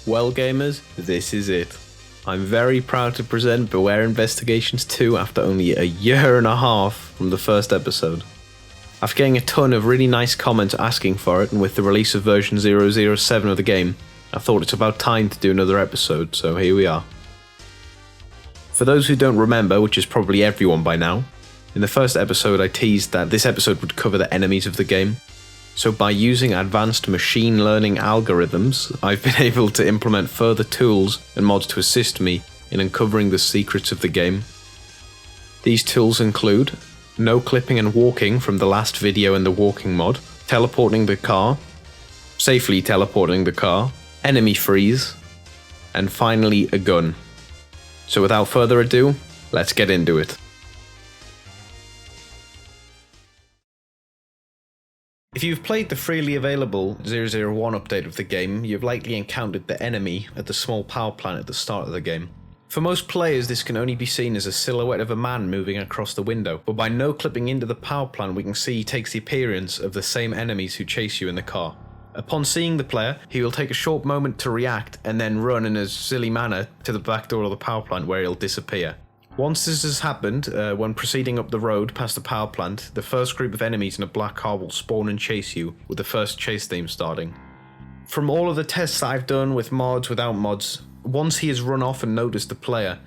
Well gamers, this is it. I'm very proud to present Beware Investigations 2 after only a year and a half from the first episode. After getting a ton of really nice comments asking for it, and with the release of version 007 of the game, I thought it's about time to do another episode, so here we are. For those who don't remember, which is probably everyone by now, in the first episode I teased that this episode would cover the enemies of the game. So by using advanced machine learning algorithms, I've been able to implement further tools and mods to assist me in uncovering the secrets of the game. These tools include no clipping and walking from the last video in the walking mod, teleporting the car, safely teleporting the car, enemy freeze, and finally a gun. So without further ado, let's get into it. If you've played the freely available 001 update of the game, you've likely encountered the enemy at the small power plant at the start of the game. For most players, this can only be seen as a silhouette of a man moving across the window, but by no clipping into the power plant we can see he takes the appearance of the same enemies who chase you in the car. Upon seeing the player, he will take a short moment to react and then run in a silly manner to the back door of the power plant where he'll disappear. Once this has happened, when proceeding up the road past the power plant, the first group of enemies in a black car will spawn and chase you, with the first chase theme starting. From all of the tests I've done with mods, without mods, once he has run off and noticed the player,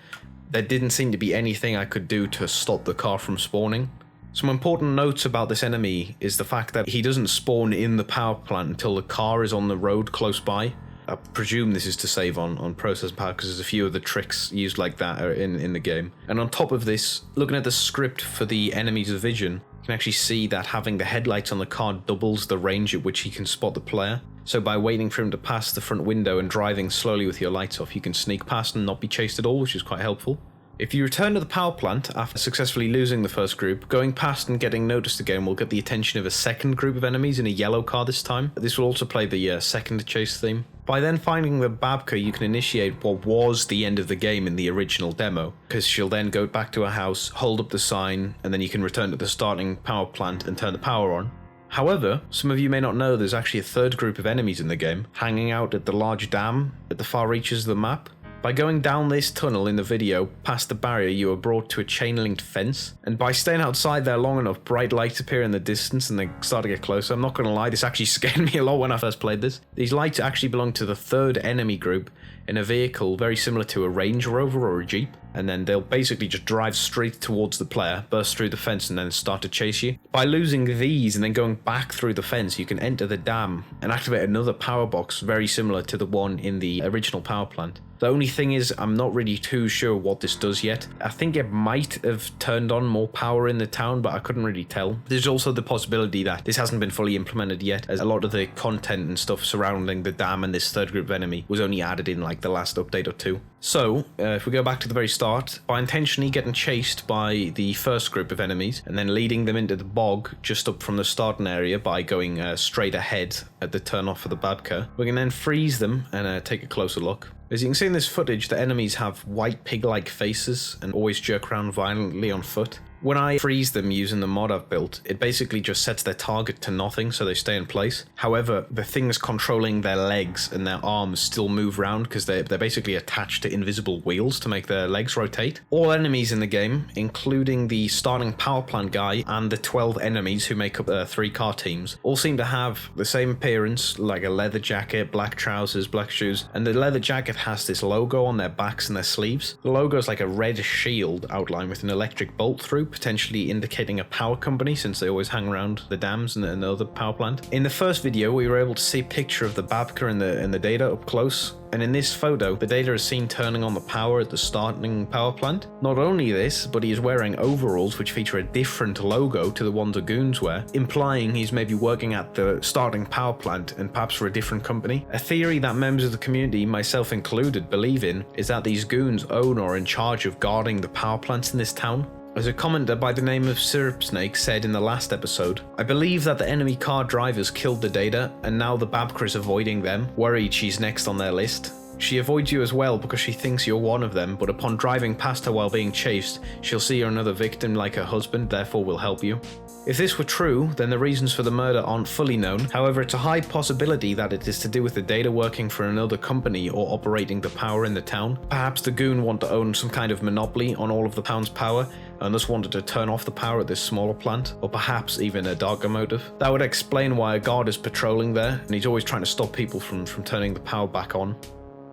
there didn't seem to be anything I could do to stop the car from spawning. Some important notes about this enemy is the fact that he doesn't spawn in the power plant until the car is on the road close by. I presume this is to save on processing power because there's a few of the tricks used like that are in the game. And on top of this, looking at the script for the enemy's vision, you can actually see that having the headlights on the car doubles the range at which he can spot the player. So by waiting for him to pass the front window and driving slowly with your lights off, you can sneak past and not be chased at all, which is quite helpful. If you return to the power plant after successfully losing the first group, going past and getting noticed again will get the attention of a second group of enemies in a yellow car this time. This will also play the second chase theme. By then finding the Babka, you can initiate what was the end of the game in the original demo, because she'll then go back to her house, hold up the sign, and then you can return to the starting power plant and turn the power on. However, some of you may not know there's actually a third group of enemies in the game, hanging out at the large dam at the far reaches of the map. By going down this tunnel in the video, past the barrier, you are brought to a chain-linked fence, and by staying outside there long enough, bright lights appear in the distance and they start to get closer. I'm not going to lie, this actually scared me a lot when I first played this. These lights actually belong to the third enemy group in a vehicle very similar to a Range Rover or a Jeep, and then they'll basically just drive straight towards the player, burst through the fence and then start to chase you. By losing these and then going back through the fence, you can enter the dam and activate another power box very similar to the one in the original power plant. The only thing is, I'm not really too sure what this does yet. I think it might have turned on more power in the town, but I couldn't really tell. There's also the possibility that this hasn't been fully implemented yet, as a lot of the content and stuff surrounding the dam and this third group of enemy was only added in like the last update or two. So, if we go back to the very start, by intentionally getting chased by the first group of enemies and then leading them into the bog just up from the starting area by going straight ahead at the turn off of the Babka, we can then freeze them and take a closer look. As you can see in this footage, the enemies have white pig-like faces and always jerk around violently on foot. When I freeze them using the mod I've built, it basically just sets their target to nothing so they stay in place. However, the things controlling their legs and their arms still move around because they're basically attached to invisible wheels to make their legs rotate. All enemies in the game, including the starting power plant guy and the 12 enemies who make up 3 car teams, all seem to have the same appearance, like a leather jacket, black trousers, black shoes, and the leather jacket has this logo on their backs and their sleeves. The logo is like a red shield outlined with an electric bolt through, potentially indicating a power company since they always hang around the dams and the other power plant. In the first video, we were able to see a picture of the Babka and the data up close. And in this photo, the data is seen turning on the power at the starting power plant. Not only this, but he is wearing overalls which feature a different logo to the ones the Goons wear, implying he's maybe working at the starting power plant and perhaps for a different company. A theory that members of the community, myself included, believe in is that these Goons own or are in charge of guarding the power plants in this town. As a commenter by the name of Syrup Snake said in the last episode, I believe that the enemy car drivers killed the data and now the Babka is avoiding them, worried she's next on their list. She avoids you as well because she thinks you're one of them, but upon driving past her while being chased, she'll see you're another victim like her husband, therefore will help you. If this were true, then the reasons for the murder aren't fully known. However, it's a high possibility that it is to do with the data working for another company or operating the power in the town. Perhaps the goon want to own some kind of monopoly on all of the town's power, and thus wanted to turn off the power at this smaller plant, or perhaps even a darker motive. That would explain why a guard is patrolling there, and he's always trying to stop people from turning the power back on.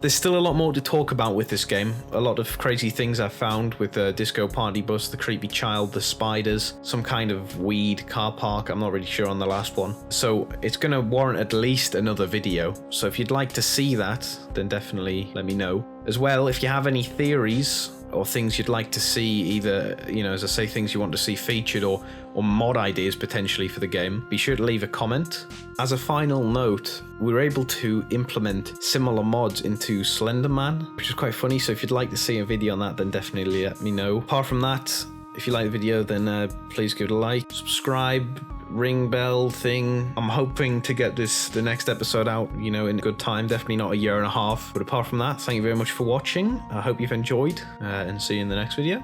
There's still a lot more to talk about with this game. A lot of crazy things I've found with the disco party bus, the creepy child, the spiders, some kind of weed car park, I'm not really sure on the last one. So it's going to warrant at least another video. So if you'd like to see that, then definitely let me know. As well, if you have any theories or things you'd like to see, either, as I say, things you want to see featured or mod ideas potentially for the game, be sure to leave a comment. As a final note, we were able to implement similar mods into Slender Man, which is quite funny, so if you'd like to see a video on that, then definitely let me know. Apart from that, if you like the video, then please give it a like, subscribe, ring bell thing. I'm hoping to get the next episode out, in good time, definitely not a year and a half. But apart from that, thank you very much for watching. I hope you've enjoyed, and see you in the next video.